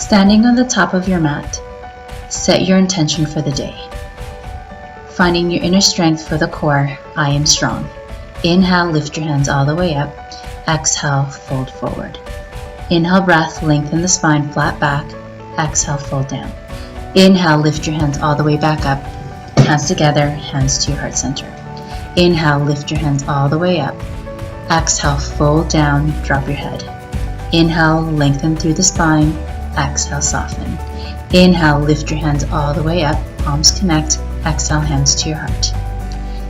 Standing on the top of your mat, set your intention for the day. Finding your inner strength for the core, I am strong. Inhale, lift your hands all the way up. Exhale, fold forward. Inhale, breath, lengthen the spine, flat back. Exhale, fold down. Inhale, lift your hands all the way back up. Hands together, hands to your heart center. Inhale, lift your hands all the way up. Exhale, fold down, drop your head. Inhale, lengthen through the spine. Exhale, soften. Inhale, lift your hands all the way up. Palms connect. Exhale, hands to your heart.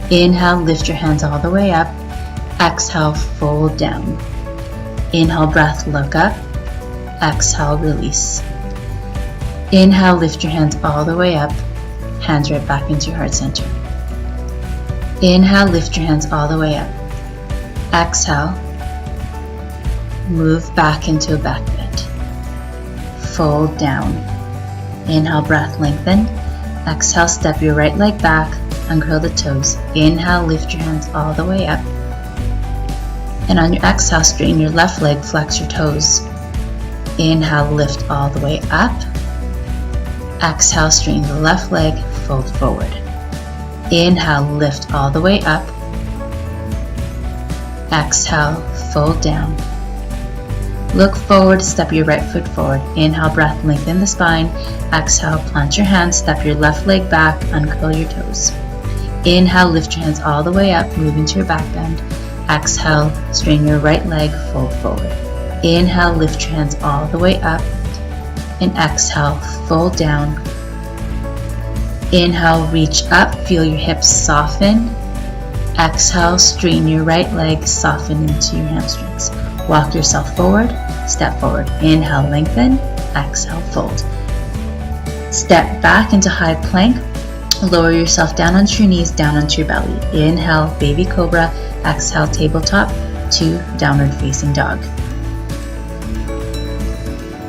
Inhale, lift your hands all the way up. Exhale, fold down. Inhale, breath, look up. Exhale, release. Inhale, lift your hands all the way up. Hands right back into your heart center. Inhale, lift your hands all the way up. Exhale, move back into a back bend. Fold down. Inhale, breath, lengthen. Exhale, step your right leg back, uncurl the toes. Inhale, lift your hands all the way up. And on your exhale, straighten your left leg, flex your toes. Inhale, lift all the way up. Exhale, straighten the left leg, fold forward. Inhale, lift all the way up. Exhale, fold down. Look forward, step your right foot forward. Inhale, breath, lengthen the spine. Exhale, plant your hands, step your left leg back, uncurl your toes. Inhale, lift your hands all the way up, move into your back bend. Exhale, straighten your right leg, fold forward. Inhale, lift your hands all the way up. And exhale, fold down. Inhale, reach up, feel your hips soften. Exhale, straighten your right leg, soften into your hamstrings. Walk yourself forward, step forward. Inhale, lengthen. Exhale, fold. Step back into high plank. Lower yourself down onto your knees, down onto your belly. Inhale, baby cobra. Exhale, tabletop to downward facing dog.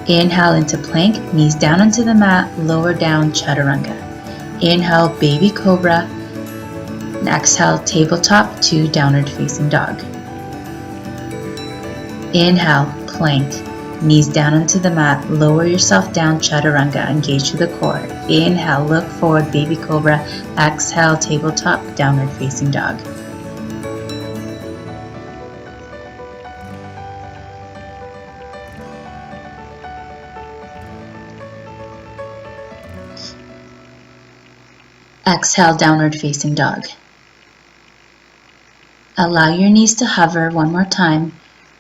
Inhale into plank, knees down onto the mat, lower down, chaturanga. Inhale, baby cobra. And exhale, tabletop to downward facing dog. Inhale, plank, knees down onto the mat, lower yourself down, chaturanga, engage to the core. Inhale, look forward, baby cobra. Exhale, tabletop, downward facing dog. Exhale, downward facing dog. Allow your knees to hover one more time.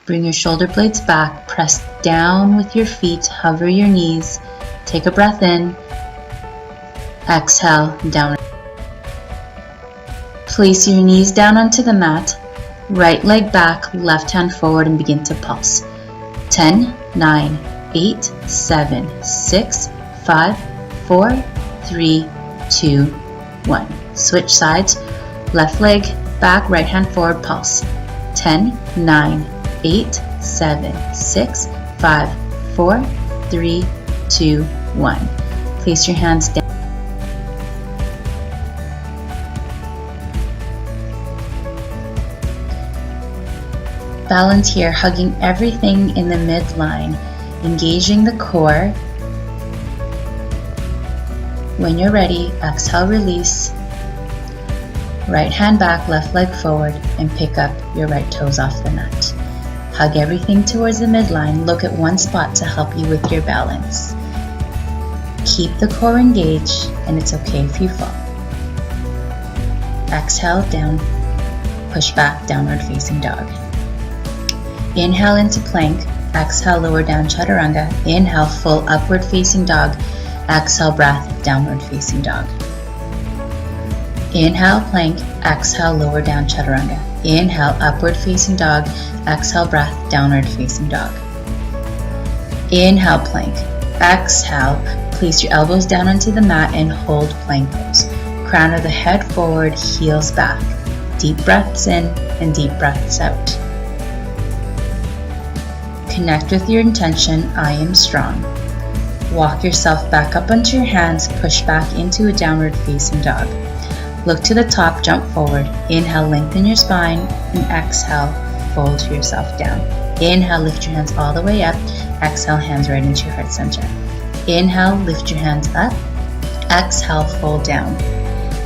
Bring your shoulder blades back, press down with your feet, hover your knees, take a breath in, exhale, down. Place your knees down onto the mat, right leg back, left hand forward and begin to pulse. 10, 9, 8, 7, 6, 5, 4, 3, 2, 1. Switch sides, left leg back, right hand forward, pulse. 10, 9, 8, 7, 6, 5, 4, 3, 2, 1. Place your hands down. Balance here, hugging everything in the midline, engaging the core. When you're ready, exhale, release. Right hand back, left leg forward, and pick up your right toes off the mat. Hug everything towards the midline. Look at one spot to help you with your balance. Keep the core engaged, and it's okay if you fall. Exhale, down, push back, downward facing dog. Inhale into plank. Exhale, lower down, chaturanga. Inhale, full upward facing dog. Exhale, breath, downward facing dog. Inhale, plank. Exhale, lower down, chaturanga. Inhale, upward facing dog. Exhale, breath, downward facing dog. Inhale, plank. Exhale, place your elbows down onto the mat and hold plank pose. Crown of the head forward, heels back. Deep breaths in and deep breaths out. Connect with your intention, I am strong. Walk yourself back up onto your hands, push back into a downward facing dog. Look to the top, jump forward. Inhale, lengthen your spine, and exhale, fold yourself down. Inhale, lift your hands all the way up. Exhale, hands right into your heart center. Inhale, lift your hands up. Exhale, fold down.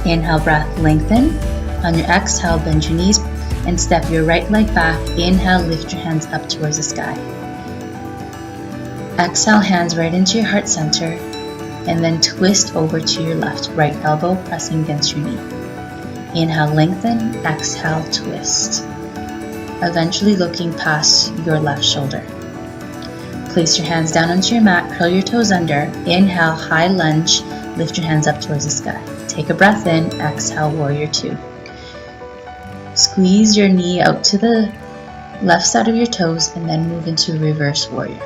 Inhale, breath, lengthen. On your exhale, bend your knees and step your right leg back. Inhale, lift your hands up towards the sky. Exhale, hands right into your heart center, and then twist over to your left, right elbow pressing against your knee. Inhale, lengthen. Exhale, twist. Eventually looking past your left shoulder. Place your hands down onto your mat, curl your toes under. Inhale, high lunge, lift your hands up towards the sky. Take a breath in, exhale, warrior two. Squeeze your knee out to the left side of your toes and then move into reverse warrior.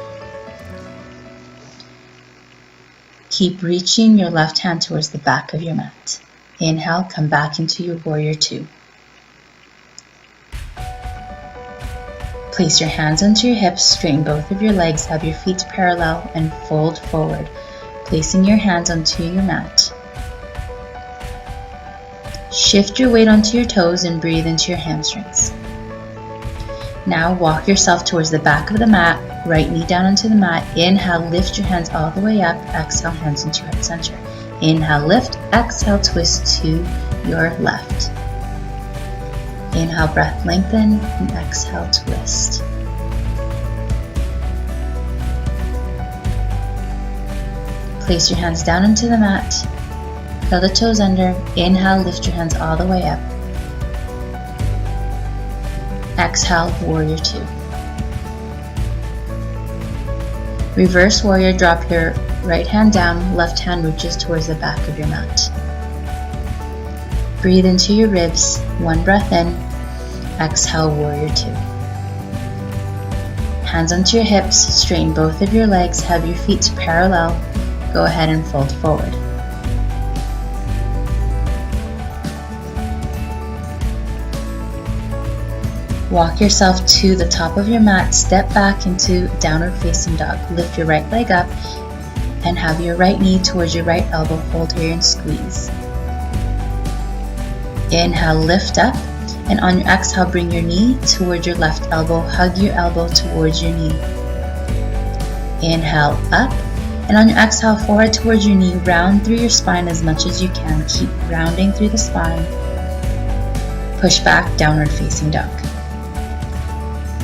Keep reaching your left hand towards the back of your mat. Inhale, come back into your warrior two. Place your hands onto your hips, straighten both of your legs, have your feet parallel, and fold forward, placing your hands onto your mat. Shift your weight onto your toes and breathe into your hamstrings. Now walk yourself towards the back of the mat, right knee down onto the mat. Inhale, lift your hands all the way up. Exhale, hands into your heart center. Inhale, lift. Exhale, twist to your left. Inhale, breath, lengthen, and exhale, twist. Place your hands down into the mat. Curl the toes under. Inhale, lift your hands all the way up. Exhale, warrior two. Reverse warrior, drop your right hand down, left hand reaches towards the back of your mat. Breathe into your ribs, one breath in. Exhale, warrior two. Hands onto your hips, straighten both of your legs, have your feet parallel. Go ahead and fold forward. Walk yourself to the top of your mat, step back into downward facing dog. Lift your right leg up and have your right knee towards your right elbow. Hold here and squeeze. Inhale, lift up, and on your exhale, bring your knee towards your left elbow. Hug your elbow towards your knee. Inhale, up, and on your exhale, forehead towards your knee. Round through your spine as much as you can. Keep rounding through the spine. Push back, downward facing dog.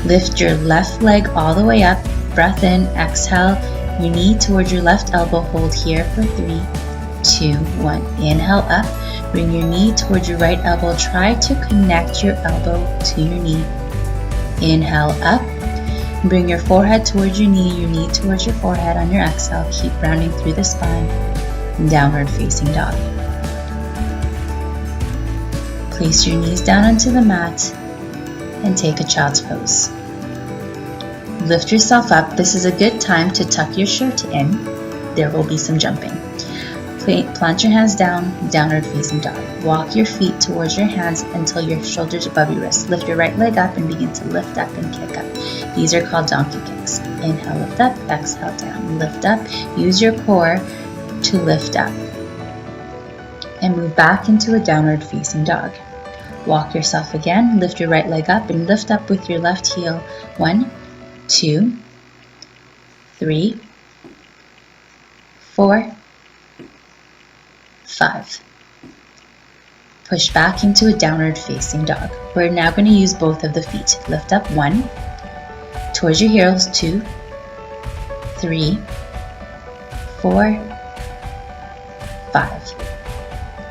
Lift your left leg all the way up. Breath in, exhale, your knee towards your left elbow. Hold here for 3, 2, 1. Inhale up, bring your knee towards your right elbow. Try to connect your elbow to your knee. Inhale up, bring your forehead towards your knee towards your forehead. On your exhale, keep rounding through the spine. Downward facing dog. Place your knees down onto the mat and take a child's pose. Lift yourself up. This is a good time to tuck your shirt in. There will be some jumping. Plant your hands down, downward facing dog. Walk your feet towards your hands until your shoulders above your wrists. Lift your right leg up and begin to lift up and kick up. These are called donkey kicks. Inhale, lift up, exhale, down. Lift up. Use your core to lift up. And move back into a downward facing dog. Walk yourself again, lift your right leg up and lift up with your left heel. 1, 2, 3, 4, 5. Push back into a downward facing dog. We're now going to use both of the feet. Lift up 1, towards your heels, 2, 3, 4, 5.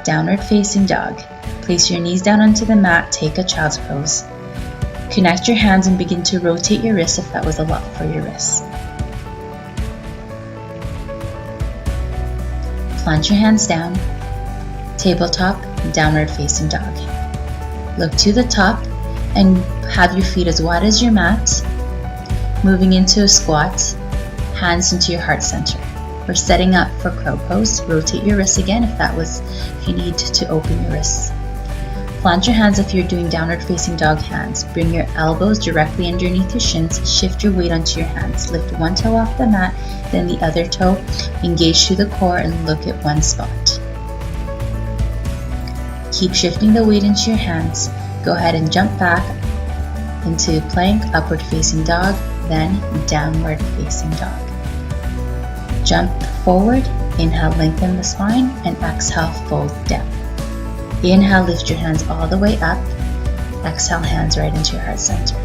Downward facing dog. Place your knees down onto the mat, take a child's pose. Connect your hands and begin to rotate your wrists if that was a lot for your wrists. Plant your hands down, tabletop, downward facing dog. Look to the top and have your feet as wide as your mat. Moving into a squat, hands into your heart center. We're setting up for crow pose. Rotate your wrists again if you need to open your wrists. Plant your hands if you're doing downward facing dog hands. Bring your elbows directly underneath your shins. Shift your weight onto your hands. Lift one toe off the mat, then the other toe. Engage through the core and look at one spot. Keep shifting the weight into your hands. Go ahead and jump back into plank, upward facing dog, then downward facing dog. Jump forward, inhale, lengthen the spine, and exhale, fold down. Inhale, lift your hands all the way up. Exhale, hands right into your heart center.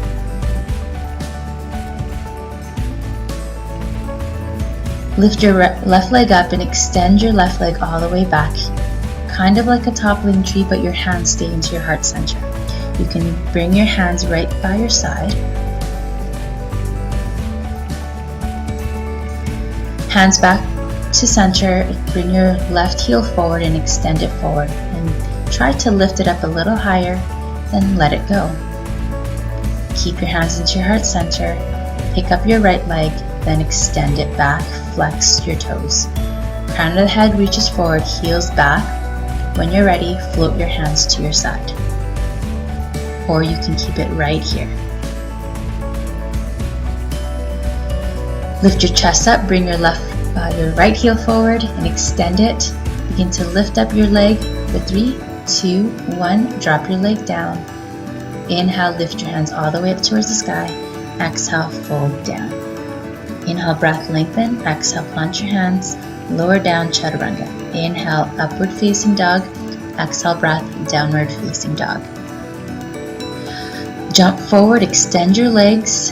Lift your left leg up and extend your left leg all the way back, kind of like a toppling tree, but your hands stay into your heart center. You can bring your hands right by your side. Hands back to center, bring your left heel forward and extend it forward. And try to lift it up a little higher, then let it go. Keep your hands into your heart center. Pick up your right leg, then extend it back, flex your toes. Crown of the head reaches forward, heels back. When you're ready, float your hands to your side. Or you can keep it right here. Lift your chest up, bring your right heel forward and extend it. Begin to lift up your leg for 3, 2, 1. Drop your leg down. Inhale, lift your hands all the way up towards the sky. Exhale, fold down. Inhale, breath, lengthen. Exhale, plant your hands. Lower down, chaturanga. Inhale, upward facing dog. Exhale, breath, downward facing dog. Jump forward, extend your legs,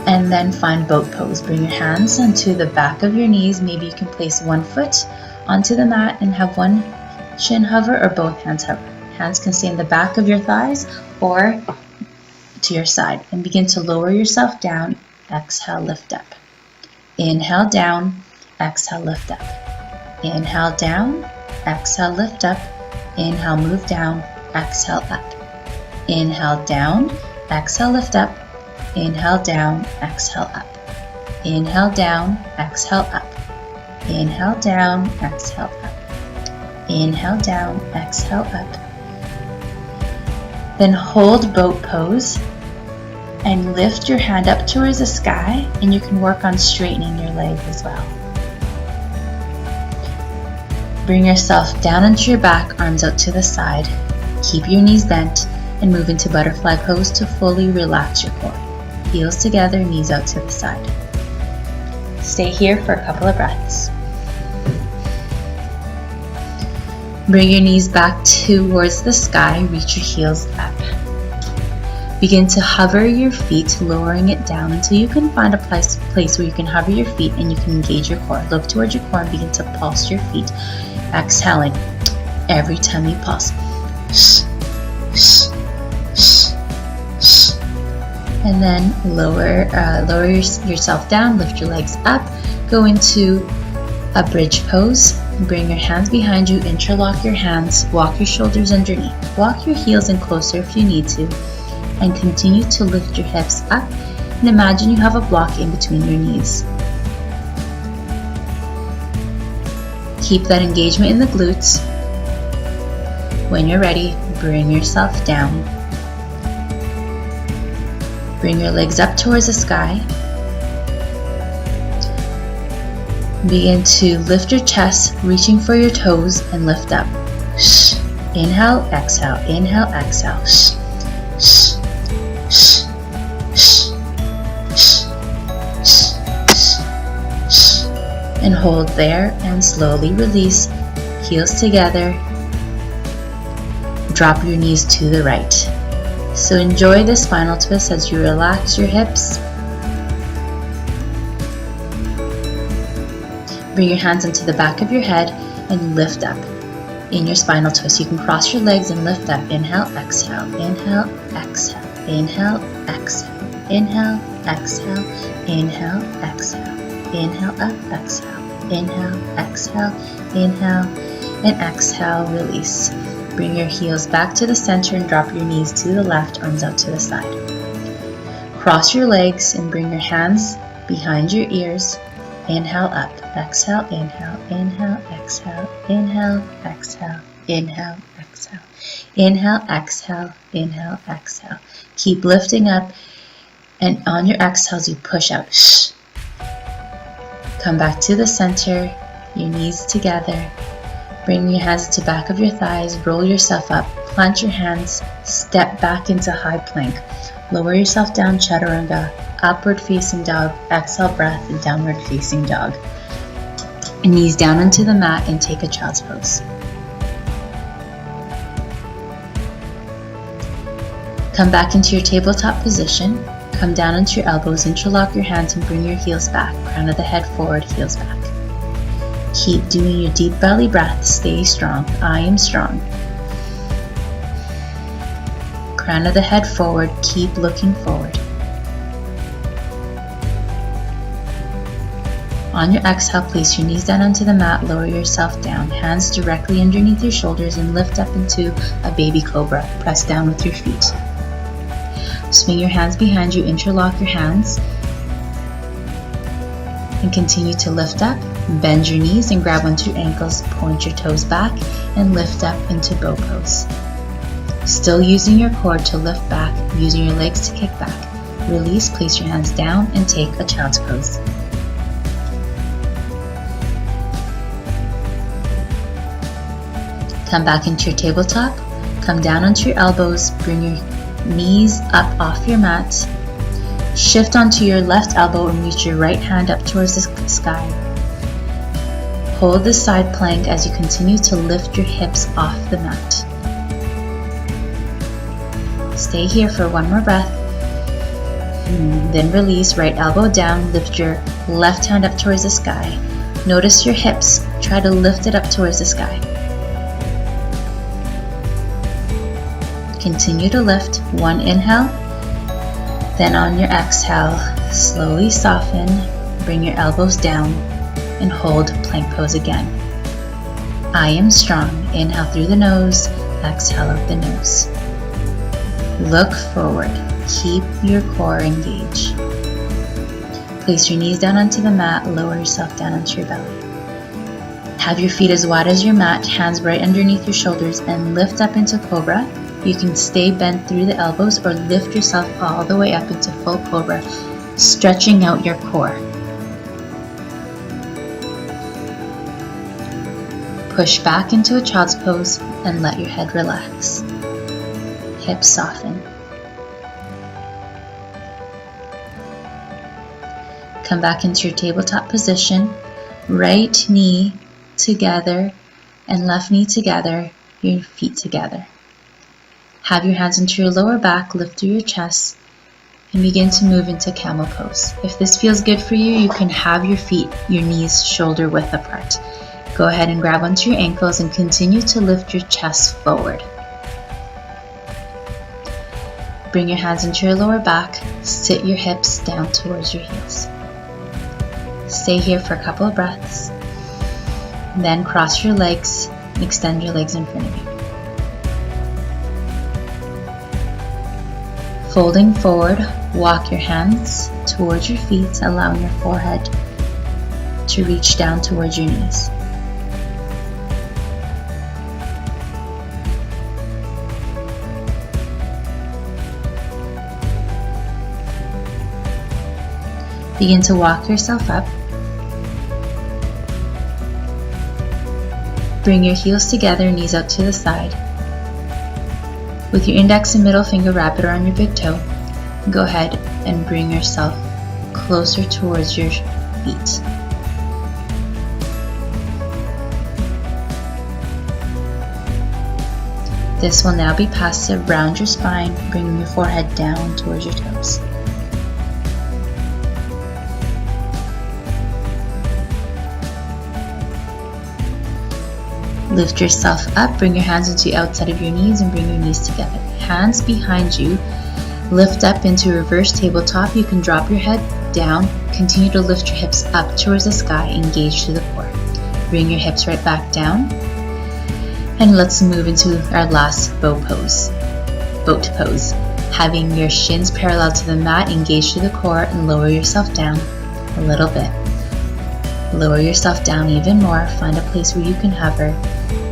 and then find boat pose. Bring your hands onto the back of your knees. Maybe you can place one foot onto the mat and have one shin hover or both hands hover. Hands can stay in the back of your thighs or to your side. And begin to lower yourself down. Exhale, lift up. Inhale, down. Exhale, lift up. Inhale, down. Exhale, lift up. Inhale, move down. Exhale, up. Inhale, down. Exhale, lift up. Inhale, down. Exhale, up. Inhale, down. Exhale, up. Inhale, down. Exhale, up. Inhale, down. Exhale, up. Then hold boat pose and lift your hand up towards the sky, and you can work on straightening your leg as well. Bring yourself down onto your back, arms out to the side. Keep your knees bent and move into butterfly pose to fully relax your core. Heels together, knees out to the side. Stay here for a couple of breaths. Bring your knees back towards the sky, reach your heels up. Begin to hover your feet, lowering it down until you can find a place where you can hover your feet and you can engage your core. Look towards your core and begin to pulse your feet, exhaling every time you pulse. And then lower yourself down, lift your legs up, go into a bridge pose. Bring your hands behind you, interlock your hands, walk your shoulders underneath. Walk your heels in closer if you need to, and continue to lift your hips up, and imagine you have a block in between your knees. Keep that engagement in the glutes. When you're ready, bring yourself down. Bring your legs up towards the sky. Begin to lift your chest, reaching for your toes, and lift up. Inhale, exhale, inhale, exhale. And hold there and slowly release. Heels together. Drop your knees to the right. So enjoy this final twist as you relax your hips. Bring your hands into the back of your head and lift up in your spinal twist. You can cross your legs and lift up. Inhale, exhale, inhale, exhale, inhale, exhale, inhale, exhale, inhale, exhale, inhale, up, exhale, inhale, exhale, inhale, and exhale, release. Bring your heels back to the center and drop your knees to the left, arms out to the side. Cross your legs and bring your hands behind your ears. Inhale, up, exhale, inhale, inhale, exhale, inhale, exhale, inhale, exhale, inhale, exhale, inhale, exhale. Keep lifting up, and on your exhales, you push out. Come back to the center, your knees together. Bring your hands to the back of your thighs, roll yourself up, plant your hands, step back into high plank. Lower yourself down, chaturanga. upward facing dog, exhale breath, downward facing dog. Knees down onto the mat and take a child's pose. Come back into your tabletop position. Come down onto your elbows, interlock your hands and bring your heels back. Crown of the head forward, heels back. Keep doing your deep belly breath. Stay strong. I am strong. Crown of the head forward. Keep looking forward. On your exhale, place your knees down onto the mat. Lower yourself down. Hands directly underneath your shoulders and lift up into a baby cobra. Press down with your feet. Swing your hands behind you, interlock your hands, and continue to lift up. Bend your knees and grab onto your ankles, point your toes back, and lift up into bow pose. Still using your core to lift back, using your legs to kick back. Release, place your hands down, and take a child's pose. Come back into your tabletop, come down onto your elbows, bring your knees up off your mat. Shift onto your left elbow and reach your right hand up towards the sky. Hold the side plank as you continue to lift your hips off the mat. Stay here for one more breath. Then release, right elbow down, lift your left hand up towards the sky. Notice your hips, try to lift it up towards the sky. Continue to lift, one inhale, then on your exhale, slowly soften, bring your elbows down, and hold plank pose again. I am strong, inhale through the nose, exhale out the nose. Look forward, keep your core engaged. Place your knees down onto the mat, lower yourself down onto your belly. Have your feet as wide as your mat, hands right underneath your shoulders, and lift up into cobra. You can stay bent through the elbows or lift yourself all the way up into full cobra, stretching out your core. Push back into a child's pose and let your head relax. Hips soften. Come back into your tabletop position. Right knee together and left knee together, your feet together. Have your hands into your lower back, lift through your chest, and begin to move into camel pose. If this feels good for you, you can have your feet, your knees shoulder width apart. Go ahead and grab onto your ankles and continue to lift your chest forward. Bring your hands into your lower back, sit your hips down towards your heels. Stay here for a couple of breaths, then cross your legs and extend your legs in front of you. Folding forward, walk your hands towards your feet, allowing your forehead to reach down towards your knees. Begin to walk yourself up. Bring your heels together, knees out to the side. With your index and middle finger, wrap it around your big toe. Go ahead and bring yourself closer towards your feet. This will now be passive. Round your spine, bringing your forehead down towards your toes. Lift yourself up, bring your hands into the outside of your knees and bring your knees together. Hands behind you, lift up into reverse tabletop. You can drop your head down, continue to lift your hips up towards the sky, engage to the core. Bring your hips right back down, and let's move into our last boat pose. Having your shins parallel to the mat, engage to the core and lower yourself down a little bit. Lower yourself down even more, find a place where you can hover.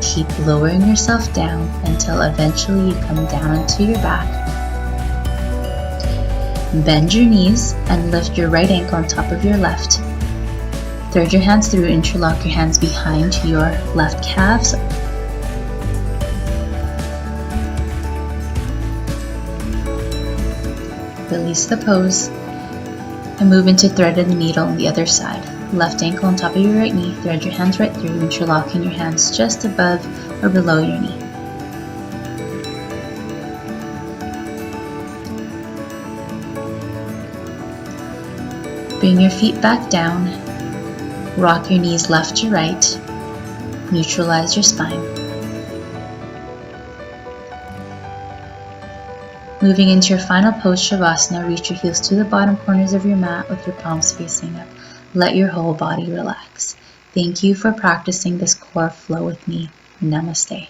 Keep lowering yourself down until eventually you come down onto your back. Bend your knees and lift your right ankle on top of your left. Thread your hands through, interlock your hands behind your left calves. Release the pose. And move into threaded needle on the other side. Left ankle on top of your right knee, thread your hands right through, interlocking your hands just above or below your knee. Bring your feet back down, rock your knees left to right, neutralize your spine. Moving into your final pose, Shavasana, reach your heels to the bottom corners of your mat with your palms facing up. Let your whole body relax. Thank you for practicing this core flow with me. Namaste.